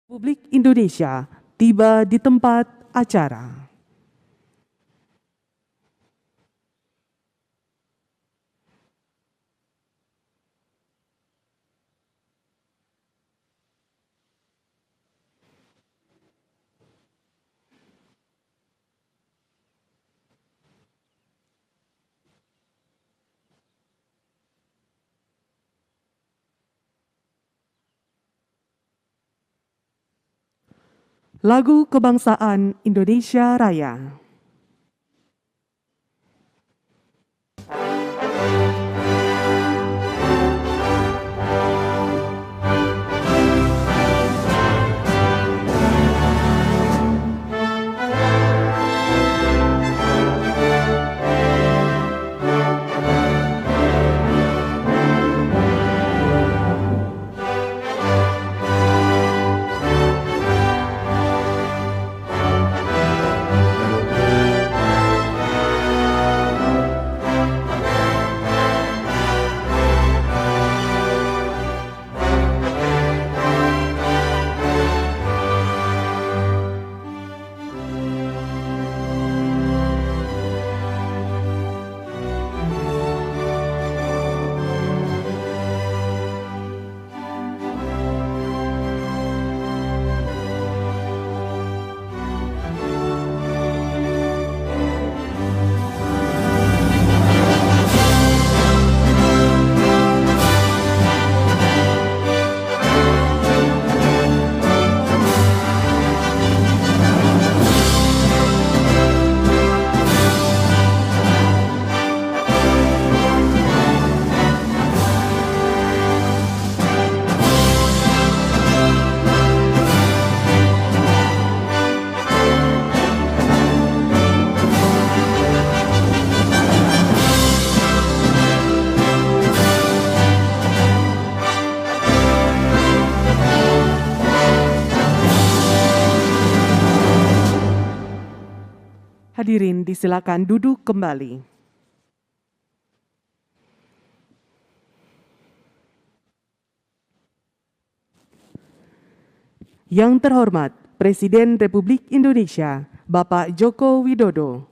Republik Indonesia tiba di tempat acara. Lagu Kebangsaan Indonesia Raya. Hadirin disilakan duduk kembali. Yang terhormat Presiden Republik Indonesia Bapak Joko Widodo,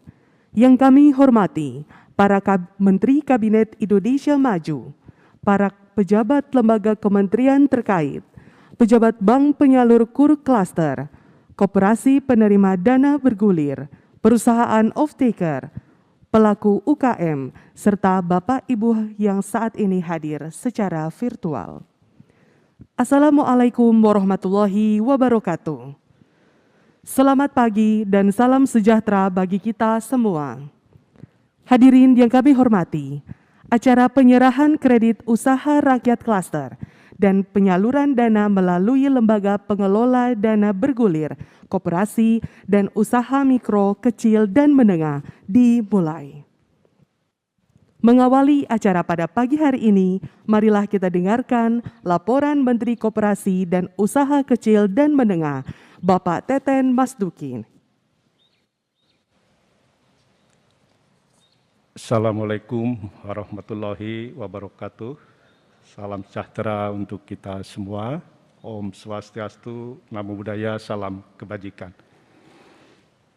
yang kami hormati para Menteri Kabinet Indonesia Maju, para pejabat lembaga kementerian terkait, pejabat bank penyalur KUR Cluster, koperasi penerima dana bergulir, perusahaan off-taker, pelaku UKM, serta Bapak Ibu yang saat ini hadir secara virtual. Assalamualaikum warahmatullahi wabarakatuh. Selamat pagi dan salam sejahtera bagi kita semua. Hadirin yang kami hormati, acara penyerahan kredit usaha rakyat klaster dan penyaluran dana melalui lembaga pengelola dana bergulir, koperasi, dan usaha mikro, kecil, dan menengah dimulai. Mengawali acara pada pagi hari ini, marilah kita dengarkan laporan Menteri Koperasi dan Usaha Kecil dan Menengah, Bapak Teten Mas Duki. Assalamualaikum warahmatullahi wabarakatuh. Salam sejahtera untuk kita semua. Om Swastiastu, Namo Buddhaya, salam kebajikan.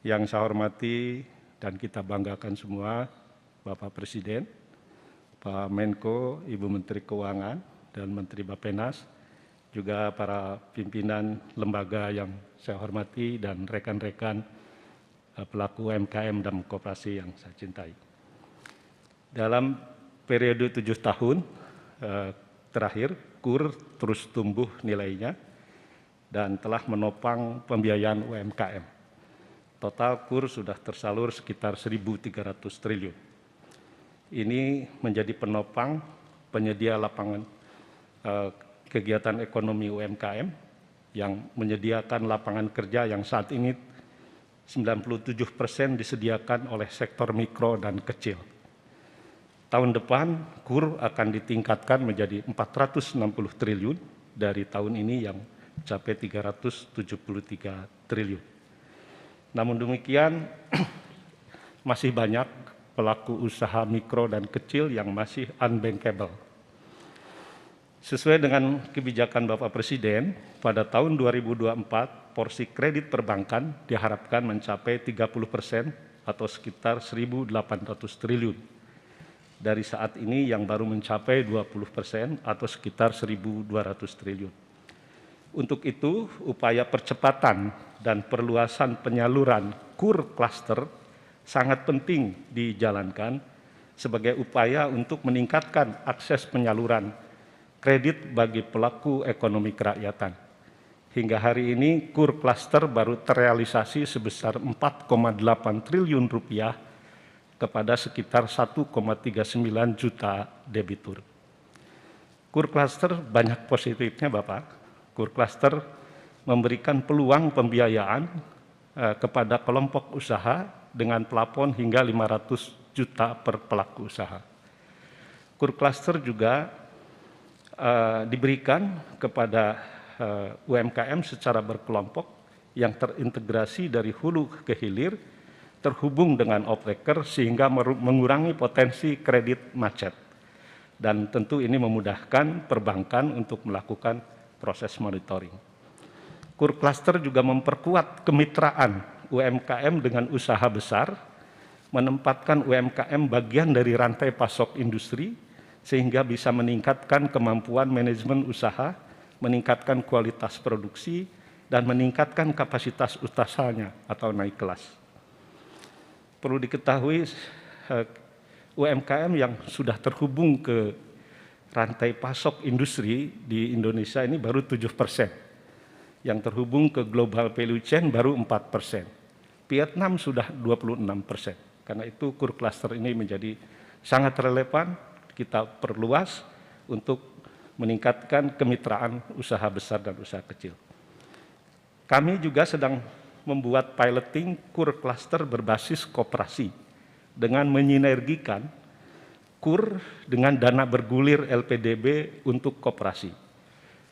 Yang saya hormati dan kita banggakan semua, Bapak Presiden, Pak Menko, Ibu Menteri Keuangan, dan Menteri Bappenas, juga para pimpinan lembaga yang saya hormati dan rekan-rekan pelaku UMKM dan koperasi yang saya cintai. Dalam periode 7 tahun terakhir, KUR terus tumbuh nilainya dan telah menopang pembiayaan UMKM. Total KUR sudah tersalur sekitar 1.300 triliun. Ini menjadi penopang penyedia lapangan kegiatan ekonomi UMKM yang menyediakan lapangan kerja yang saat ini 97% disediakan oleh sektor mikro dan kecil. Tahun depan KUR akan ditingkatkan menjadi 460 triliun dari tahun ini yang mencapai 373 triliun. Namun demikian masih banyak pelaku usaha mikro dan kecil yang masih unbankable. Sesuai dengan kebijakan Bapak Presiden, pada tahun 2024 porsi kredit perbankan diharapkan mencapai 30% atau sekitar 1.800 triliun. Dari saat ini yang baru mencapai 20% atau sekitar 1.200 triliun. Untuk itu, upaya percepatan dan perluasan penyaluran KUR cluster sangat penting dijalankan sebagai upaya untuk meningkatkan akses penyaluran kredit bagi pelaku ekonomi kerakyatan. Hingga hari ini KUR cluster baru terrealisasi sebesar 4,8 triliun rupiah kepada sekitar 1,39 juta debitur. KUR cluster banyak positifnya Bapak. KUR cluster memberikan peluang pembiayaan kepada kelompok usaha dengan plafon hingga 500 juta per pelaku usaha. KUR cluster juga diberikan kepada UMKM secara berkelompok yang terintegrasi dari hulu ke hilir, terhubung dengan off-taker sehingga mengurangi potensi kredit macet. Dan tentu ini memudahkan perbankan untuk melakukan proses monitoring. KUR cluster juga memperkuat kemitraan UMKM dengan usaha besar, menempatkan UMKM bagian dari rantai pasok industri, sehingga bisa meningkatkan kemampuan manajemen usaha, meningkatkan kualitas produksi, dan meningkatkan kapasitas usahanya atau naik kelas. Perlu diketahui UMKM yang sudah terhubung ke rantai pasok industri di Indonesia ini baru 7%. Yang terhubung ke global value chain baru 4%. Vietnam sudah 26%. Karena itu KUR cluster ini menjadi sangat relevan, kita perluas untuk meningkatkan kemitraan usaha besar dan usaha kecil. Kami juga sedang membuat piloting KUR cluster berbasis koperasi dengan menyinergikan KUR dengan dana bergulir LPDB untuk koperasi.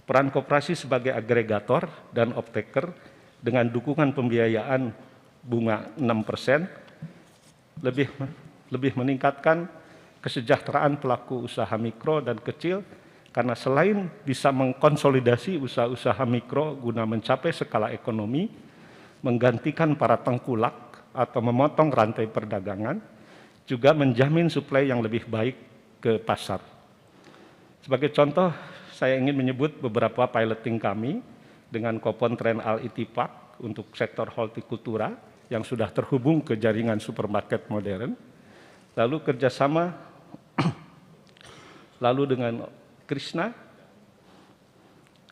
Peran koperasi sebagai agregator dan off-taker dengan dukungan pembiayaan bunga 6% lebih meningkatkan kesejahteraan pelaku usaha mikro dan kecil karena selain bisa mengkonsolidasi usaha-usaha mikro guna mencapai skala ekonomi, menggantikan para tengkulak atau memotong rantai perdagangan, juga menjamin suplai yang lebih baik ke pasar. Sebagai contoh, saya ingin menyebut beberapa piloting kami dengan Kopontren Al-Ittifaq untuk sektor hortikultura yang sudah terhubung ke jaringan supermarket modern, lalu kerjasama lalu dengan Krishna,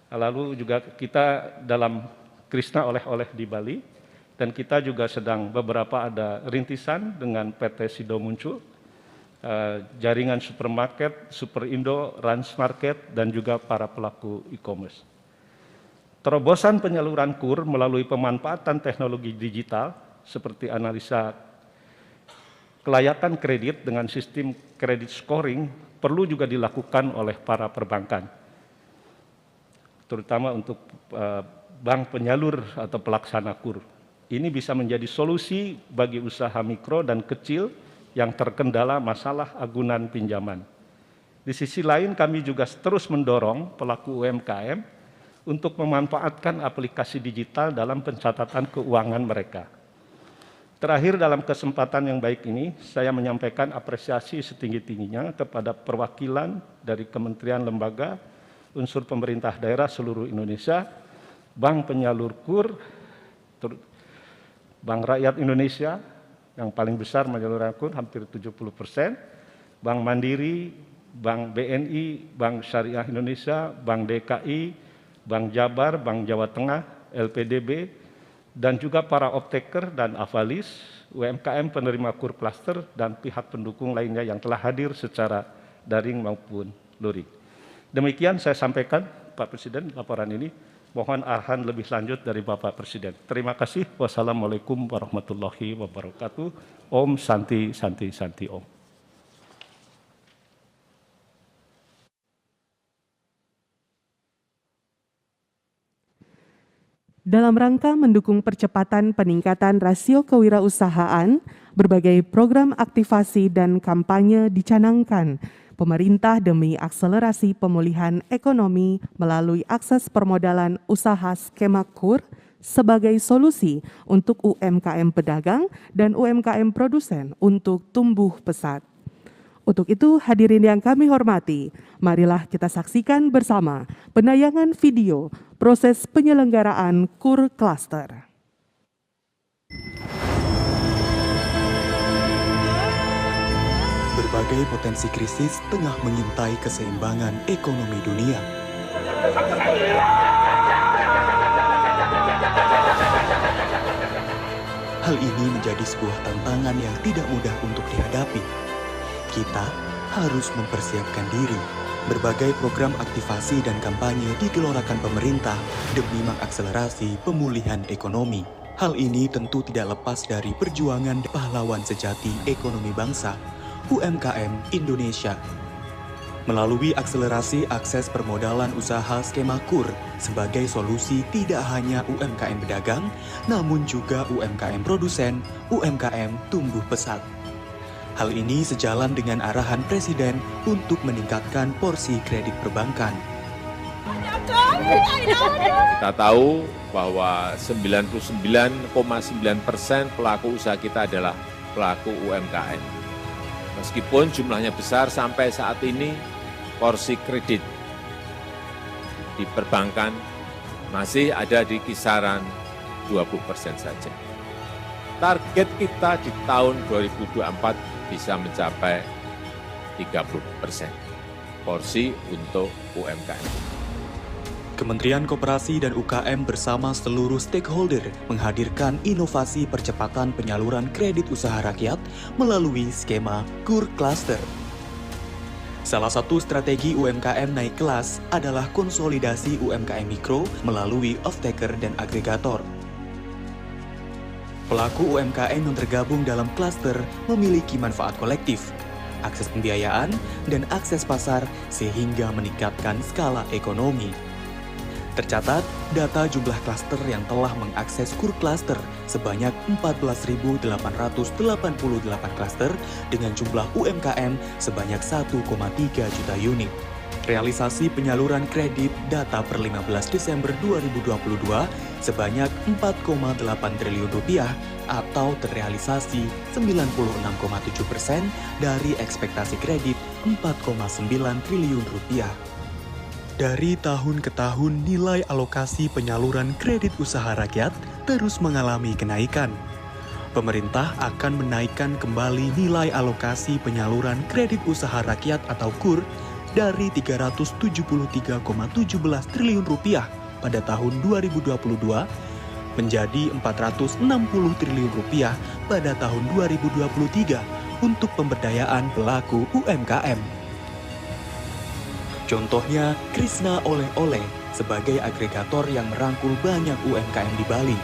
lalu juga kita dalam Krishna oleh-oleh di Bali, dan kita juga sedang beberapa ada rintisan dengan PT Sido Muncul, jaringan supermarket, Super Indo, Rans Market, dan juga para pelaku e-commerce. Terobosan penyaluran KUR melalui pemanfaatan teknologi digital seperti analisa kelayakan kredit dengan sistem kredit scoring perlu juga dilakukan oleh para perbankan, terutama untuk bank penyalur atau pelaksana KUR. Ini bisa menjadi solusi bagi usaha mikro dan kecil yang terkendala masalah agunan pinjaman. Di sisi lain kami juga terus mendorong pelaku UMKM untuk memanfaatkan aplikasi digital dalam pencatatan keuangan mereka. Terakhir, dalam kesempatan yang baik ini, saya menyampaikan apresiasi setinggi-tingginya kepada perwakilan dari kementerian lembaga, unsur pemerintah daerah seluruh Indonesia, Bank Penyalur KUR, Bank Rakyat Indonesia yang paling besar menyalurkan KUR hampir 70%, Bank Mandiri, Bank BNI, Bank Syariah Indonesia, Bank DKI, Bank Jabar, Bank Jawa Tengah, LPDB, dan juga para off-taker dan avalis, UMKM penerima KUR cluster, dan pihak pendukung lainnya yang telah hadir secara daring maupun luring. Demikian saya sampaikan, Pak Presiden, laporan ini. Mohon arahan lebih lanjut dari Bapak Presiden. Terima kasih. Wassalamualaikum warahmatullahi wabarakatuh. Om Santi Santi Santi Om. Dalam rangka mendukung percepatan peningkatan rasio kewirausahaan, berbagai program aktivasi dan kampanye dicanangkan Pemerintah demi akselerasi pemulihan ekonomi melalui akses permodalan usaha skema KUR sebagai solusi untuk UMKM pedagang dan UMKM produsen untuk tumbuh pesat. Untuk itu, hadirin yang kami hormati, marilah kita saksikan bersama penayangan video proses penyelenggaraan KUR Cluster. Berbagai potensi krisis tengah mengintai keseimbangan ekonomi dunia. Hal ini menjadi sebuah tantangan yang tidak mudah untuk dihadapi. Kita harus mempersiapkan diri. Berbagai program aktivasi dan kampanye digelorakan pemerintah demi mengakselerasi pemulihan ekonomi. Hal ini tentu tidak lepas dari perjuangan pahlawan sejati ekonomi bangsa, UMKM Indonesia. Melalui akselerasi akses permodalan usaha skema KUR sebagai solusi tidak hanya UMKM pedagang, namun juga UMKM produsen, UMKM tumbuh pesat. Hal ini sejalan dengan arahan Presiden untuk meningkatkan porsi kredit perbankan. Kita tahu bahwa 99,9% pelaku usaha kita adalah pelaku UMKM. Meskipun jumlahnya besar sampai saat ini, porsi kredit di perbankan masih ada di kisaran 20% saja. Target kita di tahun 2024 bisa mencapai 30% porsi untuk UMKM. Kementerian Koperasi dan UKM bersama seluruh stakeholder menghadirkan inovasi percepatan penyaluran kredit usaha rakyat melalui skema KUR Cluster. Salah satu strategi UMKM naik kelas adalah konsolidasi UMKM mikro melalui off-taker dan agregator. Pelaku UMKM yang tergabung dalam klaster memiliki manfaat kolektif, akses pembiayaan, dan akses pasar sehingga meningkatkan skala ekonomi. Tercatat, data jumlah klaster yang telah mengakses KUR Cluster sebanyak 14.888 klaster dengan jumlah UMKM sebanyak 1,3 juta unit. Realisasi penyaluran kredit data per 15 Desember 2022 sebanyak 4,8 triliun rupiah atau terrealisasi 96,7% dari ekspektasi kredit 4,9 triliun rupiah. Dari tahun ke tahun, nilai alokasi penyaluran kredit usaha rakyat terus mengalami kenaikan. Pemerintah akan menaikkan kembali nilai alokasi penyaluran kredit usaha rakyat atau KUR dari 373,17 triliun rupiah pada tahun 2022 menjadi 460 triliun rupiah pada tahun 2023 untuk pemberdayaan pelaku UMKM. Contohnya, Krisna Oleh-Oleh sebagai agregator yang merangkul banyak UMKM di Bali.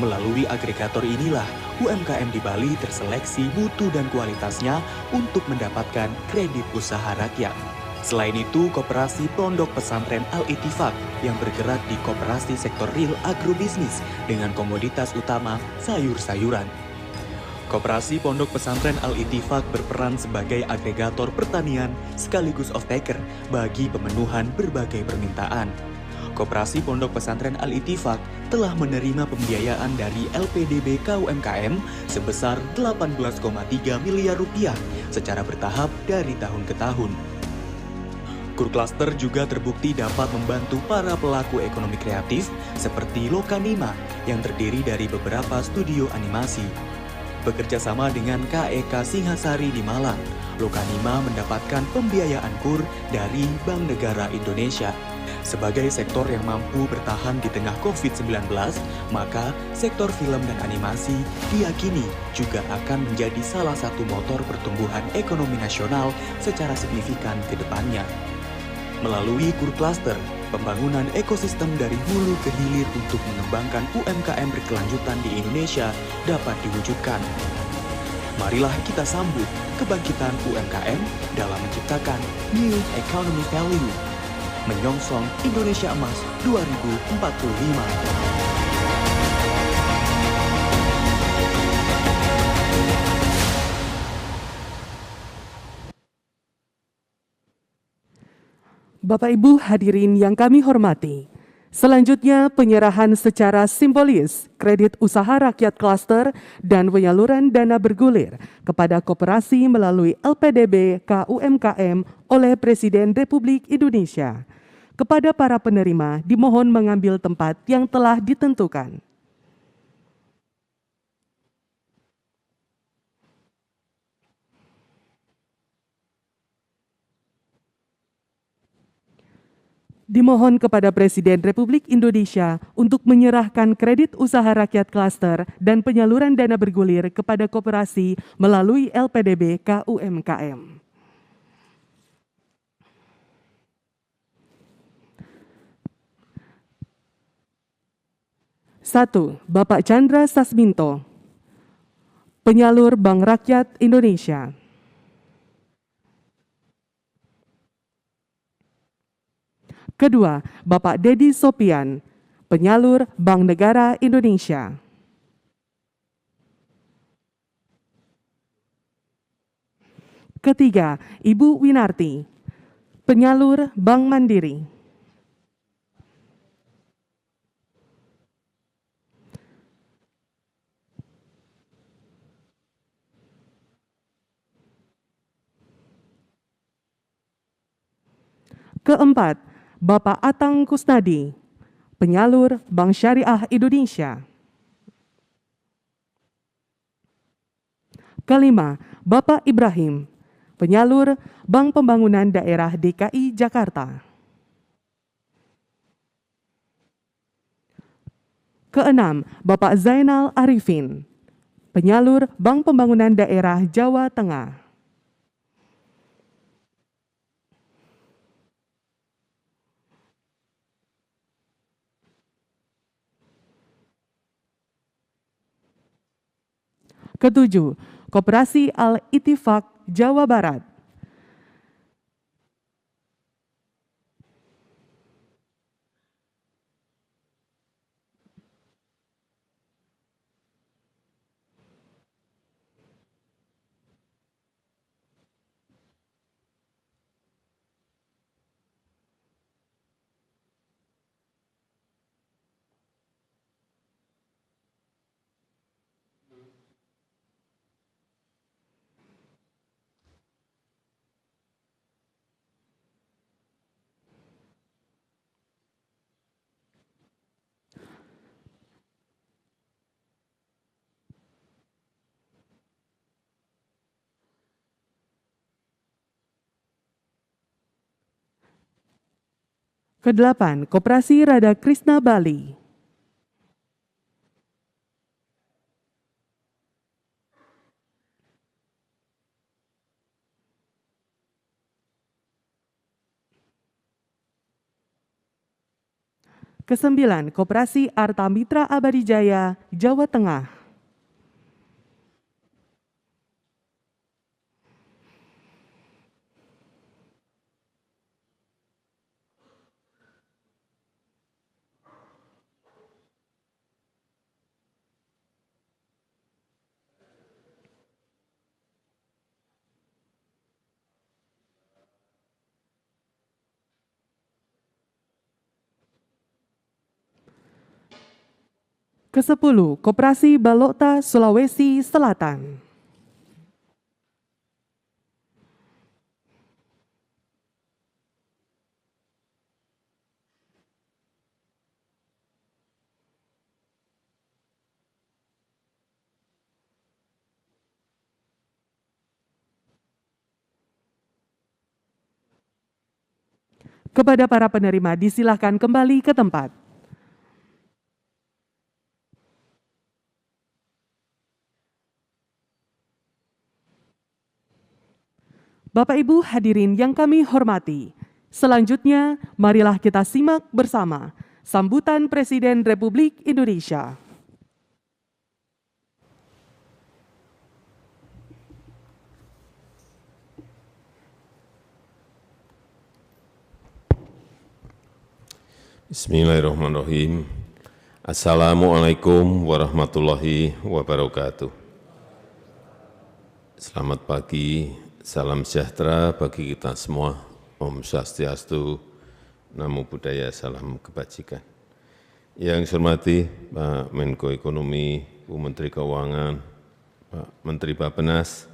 Melalui agregator inilah, UMKM di Bali terseleksi mutu dan kualitasnya untuk mendapatkan kredit usaha rakyat. Selain itu, Koperasi Pondok Pesantren Al-Ittifaq yang bergerak di koperasi sektor real agrobisnis dengan komoditas utama sayur-sayuran. Koperasi Pondok Pesantren Al-Ittifaq berperan sebagai agregator pertanian sekaligus off-taker bagi pemenuhan berbagai permintaan. Koperasi Pondok Pesantren Al-Ittifaq telah menerima pembiayaan dari LPDB KUMKM sebesar 18,3 miliar rupiah secara bertahap dari tahun ke tahun. KUR Cluster juga terbukti dapat membantu para pelaku ekonomi kreatif seperti Lokanima yang terdiri dari beberapa studio animasi. Bekerja sama dengan KEK Singhasari di Malang, Lokanima mendapatkan pembiayaan KUR dari Bank Negara Indonesia. Sebagai sektor yang mampu bertahan di tengah COVID-19, maka sektor film dan animasi diyakini juga akan menjadi salah satu motor pertumbuhan ekonomi nasional secara signifikan ke depannya. Melalui KUR Cluster, pembangunan ekosistem dari hulu ke hilir untuk mengembangkan UMKM berkelanjutan di Indonesia dapat diwujudkan. Marilah kita sambut kebangkitan UMKM dalam menciptakan New Economy Value, menyongsong Indonesia Emas 2045. Bapak Ibu hadirin yang kami hormati, selanjutnya penyerahan secara simbolis kredit usaha rakyat klaster dan penyaluran dana bergulir kepada koperasi melalui LPDB KUMKM oleh Presiden Republik Indonesia. Kepada para penerima dimohon mengambil tempat yang telah ditentukan. Dimohon kepada Presiden Republik Indonesia untuk menyerahkan kredit usaha rakyat klaster dan penyaluran dana bergulir kepada koperasi melalui LPDB KUMKM. 1. Bapak Chandra Sasminto, Penyalur Bank Rakyat Indonesia. 2. Bapak Dedi Sopian, Penyalur Bank Negara Indonesia. 3. Ibu Winarti, Penyalur Bank Mandiri. 4. Bapak Atang Kusnadi, Penyalur Bank Syariah Indonesia. 5. Bapak Ibrahim, Penyalur Bank Pembangunan Daerah DKI Jakarta. 6. Bapak Zainal Arifin, Penyalur Bank Pembangunan Daerah Jawa Tengah. 7. Koperasi Al-Ittifaq Jawa Barat. 8. Koperasi Radha Krishna Bali. 9. Koperasi Arta Mitra Abadi Jaya, Jawa Tengah. 10. Koperasi Balokta Sulawesi Selatan. 11. Kepada para penerima disilahkan kembali ke tempat. Bapak Ibu hadirin yang kami hormati, selanjutnya marilah kita simak bersama sambutan Presiden Republik Indonesia. Bismillahirrahmanirrahim. Assalamualaikum warahmatullahi wabarakatuh. Selamat pagi, salam sejahtera bagi kita semua. Om Swastiastu, Namo Buddhaya, salam kebajikan. Yang saya hormati Pak Menko Ekonomi, Bu Menteri Keuangan, Pak Menteri Bappenas,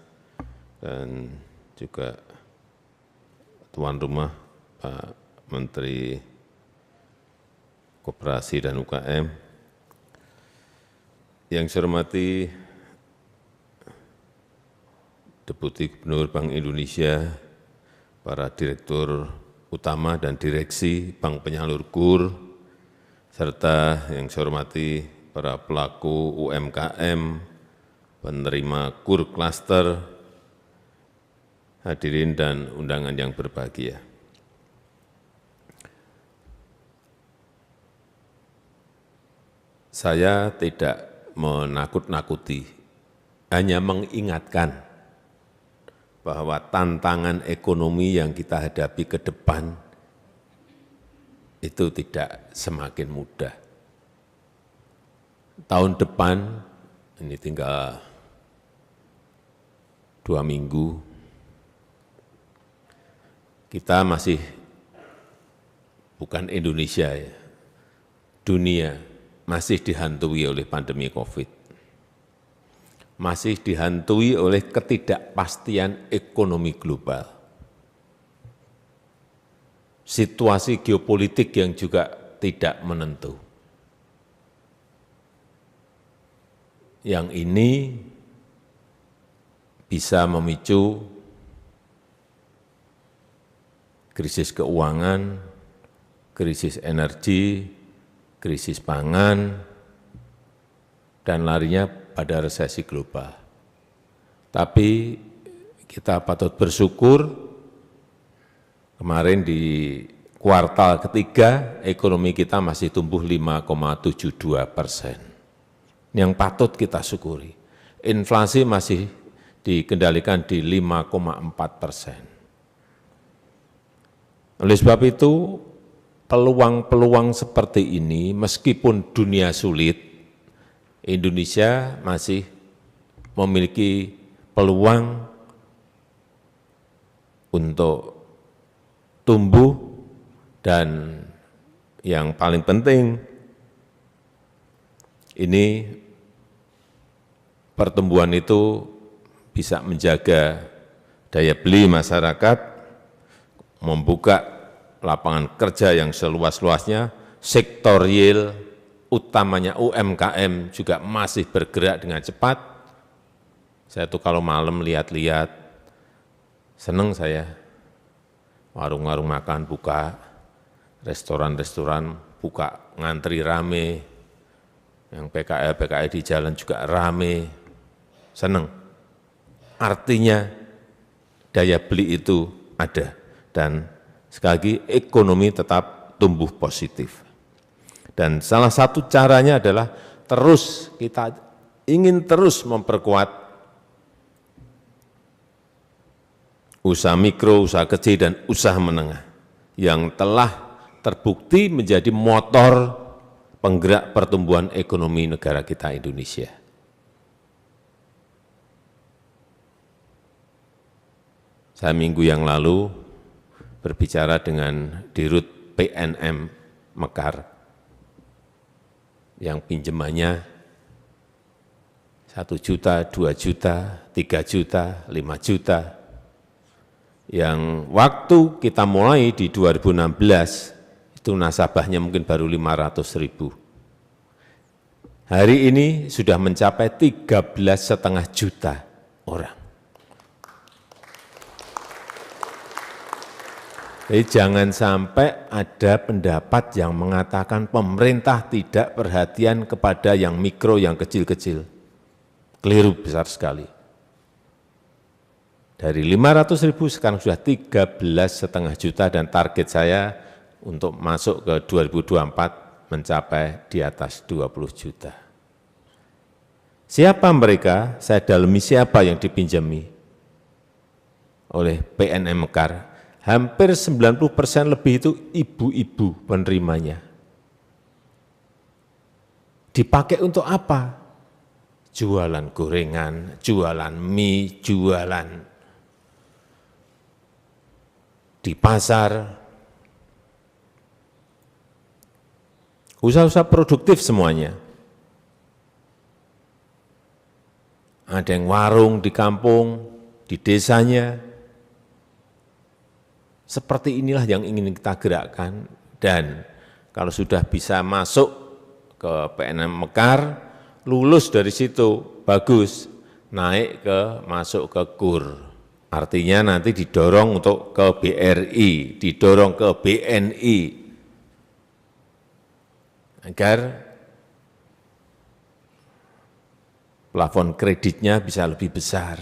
dan juga tuan rumah Pak Menteri Koperasi dan UKM. Yang saya hormati Deputi Gubernur Bank Indonesia, para Direktur Utama dan Direksi Bank Penyalur KUR, serta yang saya hormati para pelaku UMKM, penerima KUR Cluster, hadirin dan undangan yang berbahagia. Saya tidak menakut-nakuti, hanya mengingatkan bahwa tantangan ekonomi yang kita hadapi ke depan itu tidak semakin mudah. Tahun depan, ini tinggal 2 minggu, kita masih bukan Indonesia ya, dunia masih dihantui oleh pandemi COVID. Masih dihantui oleh ketidakpastian ekonomi global. Situasi geopolitik yang juga tidak menentu. Yang ini bisa memicu krisis keuangan, krisis energi, krisis pangan, dan larinya pada resesi global. Tapi kita patut bersyukur kemarin di kuartal ketiga ekonomi kita masih tumbuh 5,72%. Yang patut kita syukuri. Inflasi masih dikendalikan di 5,4%. Oleh sebab itu, peluang-peluang seperti ini meskipun dunia sulit, Indonesia masih memiliki peluang untuk tumbuh dan yang paling penting ini pertumbuhan itu bisa menjaga daya beli masyarakat, membuka lapangan kerja yang seluas-luasnya, sektor real utamanya UMKM juga masih bergerak dengan cepat. Saya tuh kalau malam lihat-lihat, seneng saya. Warung-warung makan buka, restoran-restoran buka, ngantri rame, yang PKL di jalan juga rame, seneng. Artinya daya beli itu ada, dan sekali lagi ekonomi tetap tumbuh positif. Dan salah satu caranya adalah kita ingin terus memperkuat usaha mikro, usaha kecil, dan usaha menengah yang telah terbukti menjadi motor penggerak pertumbuhan ekonomi negara kita Indonesia. Saya minggu yang lalu berbicara dengan Dirut PNM Mekar, yang pinjamannya 1 juta, 2 juta, 3 juta, 5 juta. Yang waktu kita mulai di 2016, itu nasabahnya mungkin baru 500.000. Hari ini sudah mencapai 13,5 juta orang. Jadi jangan sampai ada pendapat yang mengatakan pemerintah tidak perhatian kepada yang mikro, yang kecil-kecil. Keliru besar sekali. Dari 500.000 sekarang sudah 13,5 juta dan target saya untuk masuk ke 2024 mencapai di atas 20 juta. Siapa mereka? Saya dalami siapa yang dipinjami oleh PNM Mekar. Hampir 90% lebih itu ibu-ibu penerimanya. Dipakai untuk apa? Jualan gorengan, jualan mie, jualan di pasar. Usaha-usaha produktif semuanya. Ada yang warung di kampung, di desanya. Seperti inilah yang ingin kita gerakkan. Dan kalau sudah bisa masuk ke PNM Mekar, lulus dari situ, bagus, naik masuk ke KUR. Artinya nanti didorong untuk ke BRI, didorong ke BNI, agar plafon kreditnya bisa lebih besar.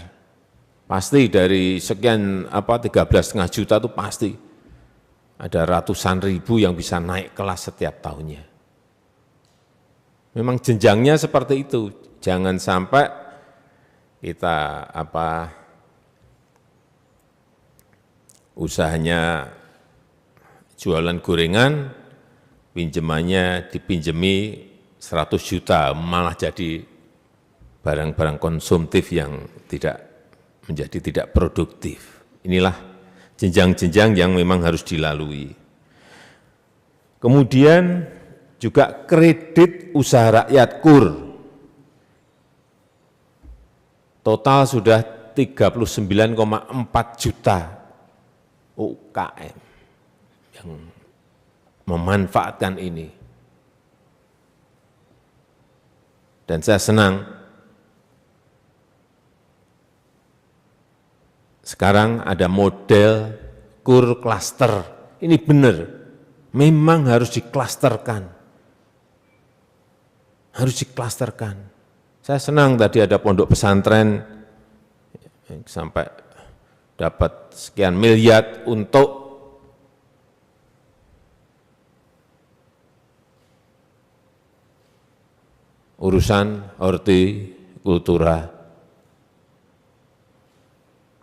Pasti dari sekian 13,5 juta itu pasti ada ratusan ribu yang bisa naik kelas setiap tahunnya. Memang jenjangnya seperti itu. Jangan sampai kita usahanya jualan gorengan, pinjamannya dipinjemi 100 juta, malah jadi barang-barang konsumtif yang menjadi tidak produktif. Inilah jenjang-jenjang yang memang harus dilalui. Kemudian juga kredit usaha rakyat KUR. Total sudah 39,4 juta UKM yang memanfaatkan ini. Dan saya senang sekarang ada model KUR klaster. Ini benar, memang harus diklasterkan. Harus diklasterkan. Saya senang tadi ada pondok pesantren sampai dapat sekian miliar untuk urusan hortikultura.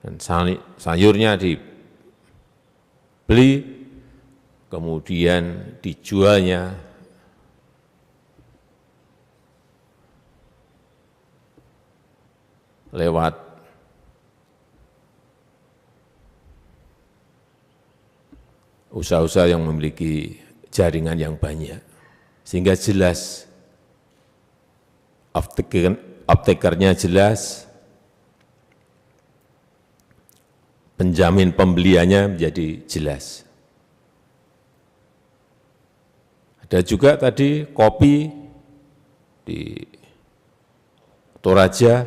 Dan sayurnya dibeli, kemudian dijualnya lewat usaha-usaha yang memiliki jaringan yang banyak. Sehingga jelas, off-takernya jelas, penjamin pembeliannya menjadi jelas. Ada juga tadi kopi di Toraja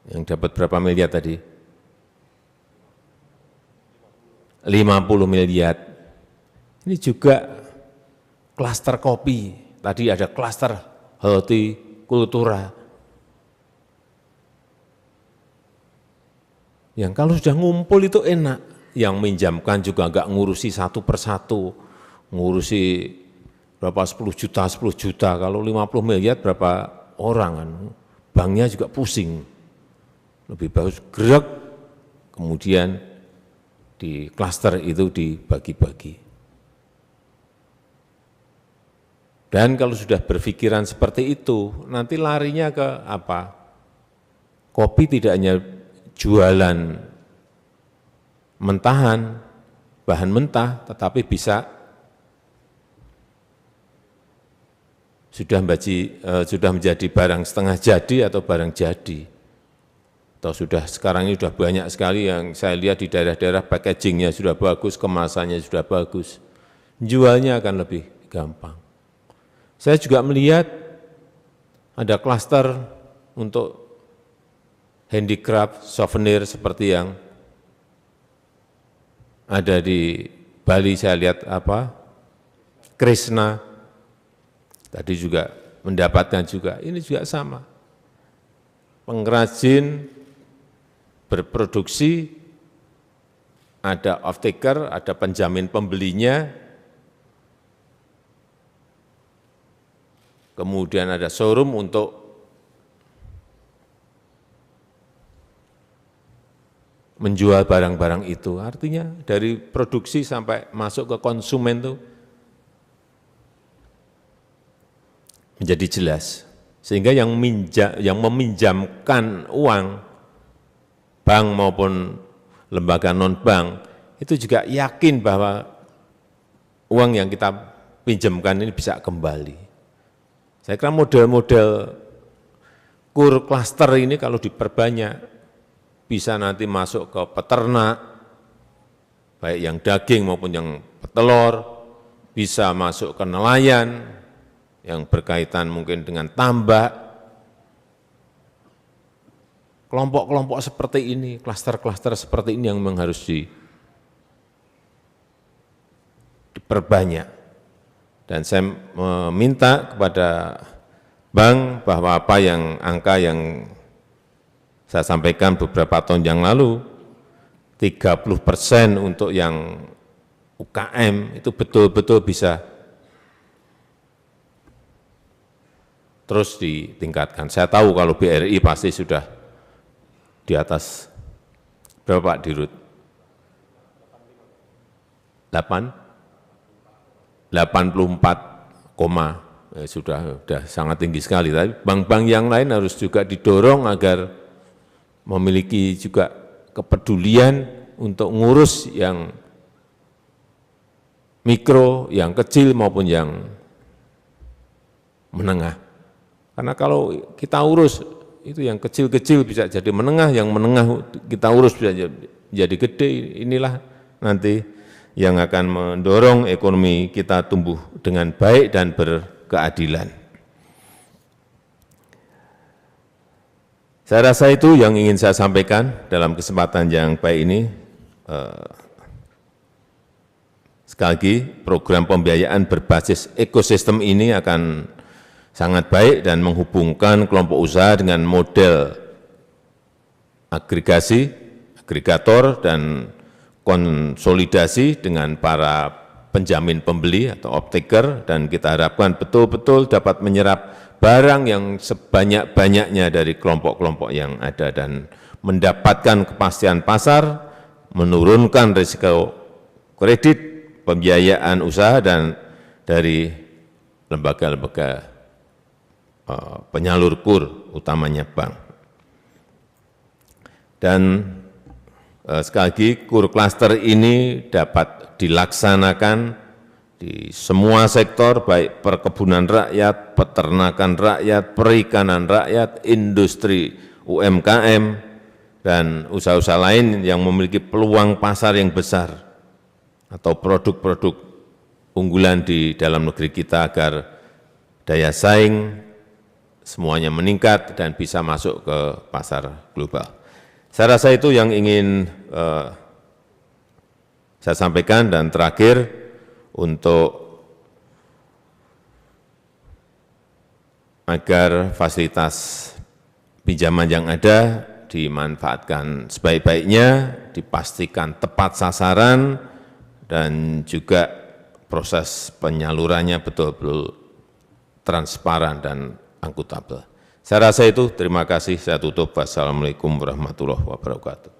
yang dapat berapa miliar tadi? 50 miliar. Ini juga klaster kopi. Tadi ada klaster hortikultura. Yang kalau sudah ngumpul itu enak, yang minjamkan juga enggak ngurusi satu persatu, ngurusi berapa 10 juta, kalau 50 miliar berapa orang kan, banknya juga pusing. Lebih bagus gerak, kemudian di klaster itu dibagi-bagi. Dan kalau sudah berpikiran seperti itu, nanti larinya ke apa? Kopi tidak hanya jualan mentahan, bahan mentah, tetapi bisa sudah menjadi barang setengah jadi atau barang jadi. Atau sudah sekarang ini sudah banyak sekali yang saya lihat di daerah-daerah packagingnya sudah bagus, kemasannya sudah bagus. Jualnya akan lebih gampang. Saya juga melihat ada klaster untuk handicraft, souvenir seperti yang ada di Bali. Saya lihat Krishna, tadi juga mendapatkan juga, ini juga sama. Pengrajin berproduksi, ada off-taker, ada penjamin pembelinya, kemudian ada showroom untuk menjual barang-barang itu. Artinya dari produksi sampai masuk ke konsumen itu menjadi jelas. Sehingga yang meminjamkan uang, bank maupun lembaga non-bank, itu juga yakin bahwa uang yang kita pinjamkan ini bisa kembali. Saya kira model-model kur klaster ini kalau diperbanyak, bisa nanti masuk ke peternak, baik yang daging maupun yang petelur, bisa masuk ke nelayan, yang berkaitan mungkin dengan tambak. Kelompok-kelompok seperti ini, klaster-klaster seperti ini yang memang harus diperbanyak. Dan saya meminta kepada bank bahwa angka yang saya sampaikan beberapa tahun yang lalu, 30% untuk yang UKM itu betul-betul bisa terus ditingkatkan. Saya tahu kalau BRI pasti sudah di atas berapa Pak Dirut? 84, sudah sangat tinggi sekali. Tapi bank-bank yang lain harus juga didorong agar memiliki juga kepedulian untuk ngurus yang mikro, yang kecil maupun yang menengah. Karena kalau kita urus itu yang kecil-kecil bisa jadi menengah, yang menengah kita urus bisa jadi gede. Inilah nanti yang akan mendorong ekonomi kita tumbuh dengan baik dan berkeadilan. Saya rasa itu yang ingin saya sampaikan dalam kesempatan yang baik ini. Sekali lagi, program pembiayaan berbasis ekosistem ini akan sangat baik dan menghubungkan kelompok usaha dengan model agregasi, agregator, dan konsolidasi dengan para penjamin pembeli atau off-taker, dan kita harapkan betul-betul dapat menyerap barang yang sebanyak-banyaknya dari kelompok-kelompok yang ada dan mendapatkan kepastian pasar, menurunkan risiko kredit, pembiayaan usaha, dan dari lembaga-lembaga penyalur kur, utamanya bank. Dan sekali lagi, kur klaster ini dapat dilaksanakan di semua sektor, baik perkebunan rakyat, peternakan rakyat, perikanan rakyat, industri UMKM, dan usaha-usaha lain yang memiliki peluang pasar yang besar atau produk-produk unggulan di dalam negeri kita agar daya saing semuanya meningkat dan bisa masuk ke pasar global. Saya rasa itu yang ingin saya sampaikan. Dan terakhir, untuk agar fasilitas pinjaman yang ada dimanfaatkan sebaik-baiknya, dipastikan tepat sasaran, dan juga proses penyalurannya betul-betul transparan dan akuntabel. Saya rasa itu. Terima kasih. Saya tutup. Wassalamualaikum warahmatullahi wabarakatuh.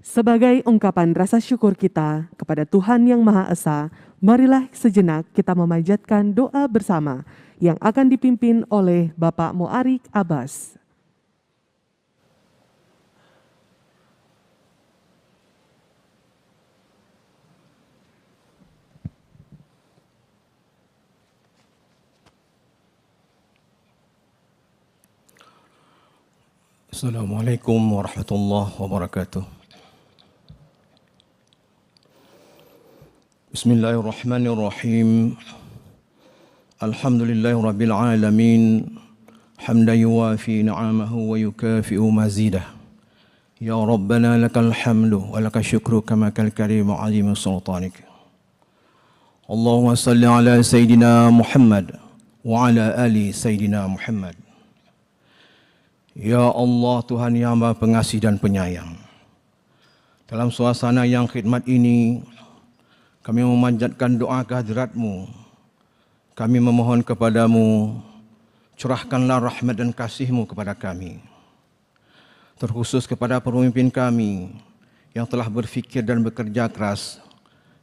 Sebagai ungkapan rasa syukur kita kepada Tuhan Yang Maha Esa, marilah sejenak kita memanjatkan doa bersama yang akan dipimpin oleh Bapak Mu'arik Abbas. Assalamualaikum warahmatullahi wabarakatuh. Bismillahirrahmanirrahim. Alhamdulillahi rabbil alamin. Hamdan yuwafi ni'amahu wa yukafi'u mazidah. Ya Rabbana lakal hamdu wa lakal syukru kama kal karim azim sultanik. Allahumma salli ala Sayyidina Muhammad wa ala ali Sayyidina Muhammad. Ya Allah, Tuhan yang Maha Pengasih dan Penyayang, dalam suasana yang khidmat ini, kami memanjatkan doa kehadirat-Mu. Kami memohon kepada-Mu, curahkanlah rahmat dan kasih-Mu kepada kami, terkhusus kepada pemimpin kami yang telah berfikir dan bekerja keras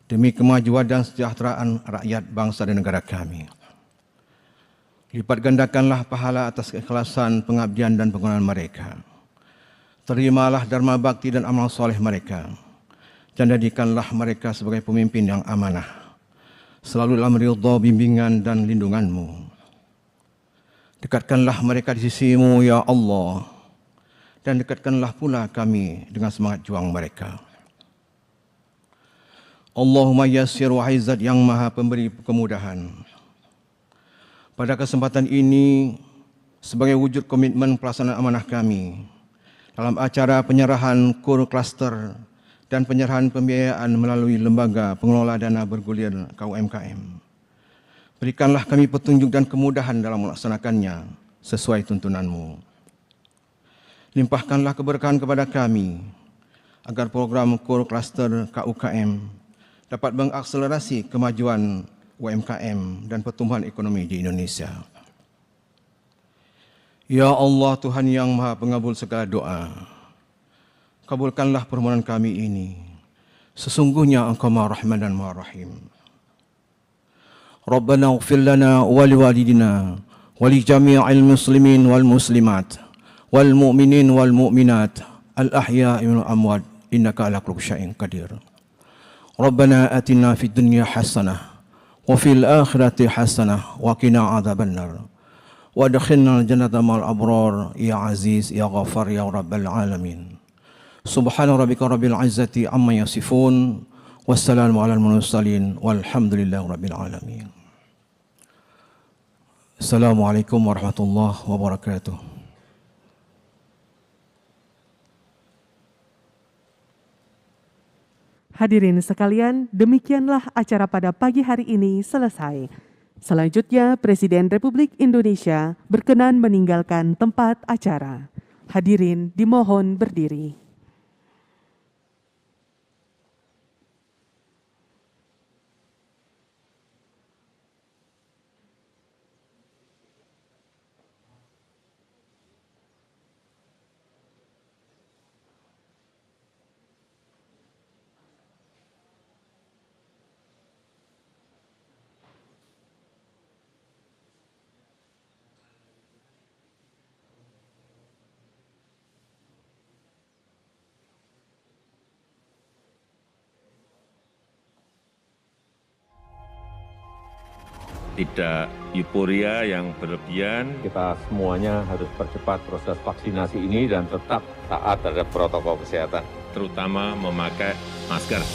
demi kemajuan dan kesejahteraan rakyat bangsa dan negara kami. Lipat gandakanlah pahala atas keikhlasan, pengabdian dan pengulangan mereka. Terimalah dharma bakti dan amal soleh mereka, dan jadikanlah mereka sebagai pemimpin yang amanah, selalu dalam ridha, bimbingan dan lindungan-Mu. Dekatkanlah mereka di sisi-Mu, ya Allah, dan dekatkanlah pula kami dengan semangat juang mereka. Allahumma yassir, wahai Zat yang maha pemberi kemudahan. Pada kesempatan ini, sebagai wujud komitmen pelaksanaan amanah kami, dalam acara penyerahan core cluster dan penyerahan pembiayaan melalui lembaga pengelola dana bergulir KUMKM, berikanlah kami petunjuk dan kemudahan dalam melaksanakannya sesuai tuntunan-Mu. Limpahkanlah keberkahan kepada kami, agar program core cluster KUKM dapat mengakselerasi kemajuan UMKM dan pertumbuhan ekonomi di Indonesia. Ya Allah, Tuhan yang maha pengabul segala doa, kabulkanlah permohonan kami ini. Sesungguhnya Engkau Maha Rahman dan Maha Rahim. Rabbana ighfir lana wa liwalidina wa li jami'il muslimin wal muslimat wal mu'minin wal mu'minat al ahya'i wal amwat innaka ala kulli syai'in qadir. Rabbana atina fid dunya hasanah wa fil akhirati hasanah wa qina adzabannar. Wa adkhilna al-jannata ma'al abrar ya aziz ya ghafar ya rabbal alamin. Subhana rabbika rabbil izzati amma yasifun, wassalamu alal mursalin walhamdulillahi rabbil alamin. Assalamualaikum warahmatullahi wabarakatuh. Hadirin sekalian, demikianlah acara pada pagi hari ini selesai. Selanjutnya, Presiden Republik Indonesia berkenan meninggalkan tempat acara. Hadirin dimohon berdiri. Tidak euforia yang berlebihan. Kita semuanya harus percepat proses vaksinasi ini dan tetap taat terhadap protokol kesehatan. Terutama memakai masker.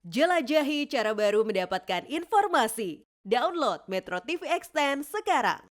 Jelajahi cara baru mendapatkan informasi. Download Metro TV Extend sekarang.